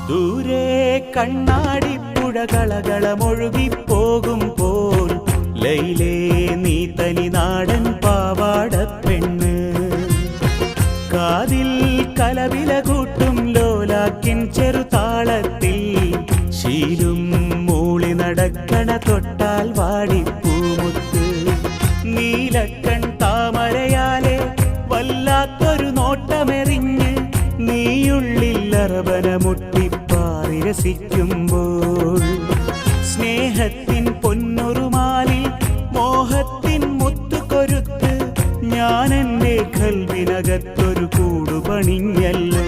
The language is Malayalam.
ദൂരെ കണ്ണാടിപ്പുഴ കളകളമൊഴുകിപ്പോകുമ്പോൾ ലൈലേ നീ തനി നാടൻ പാവാടപ്പെണ്ണ്. കാതിൽ കലവില കൂട്ടും ലോലാക്കിൻ ചെറുതാളത്തിൽ ശീലും മൂളി നടക്കണ തൊട്ടാൽ വാടിപ്പൂമുത്ത്. നീലക്കൺ താമരയാലെ വല്ലാത്തൊരു നോട്ടമെറിഞ്ഞ് നീയുള്ളിൽ അറബന മുട്ടിപ്പാറി രസിക്കുമ്പോൾ സ്നേഹത്തിൻ പൊന്നുറുമാലിൽ മോഹത്തിൻ മുത്തുകൊരുത്ത് ഞാൻ എൻ്റെ കൽവിനകത്തൊരു കൂടുപണിഞ്ഞല്ലോ.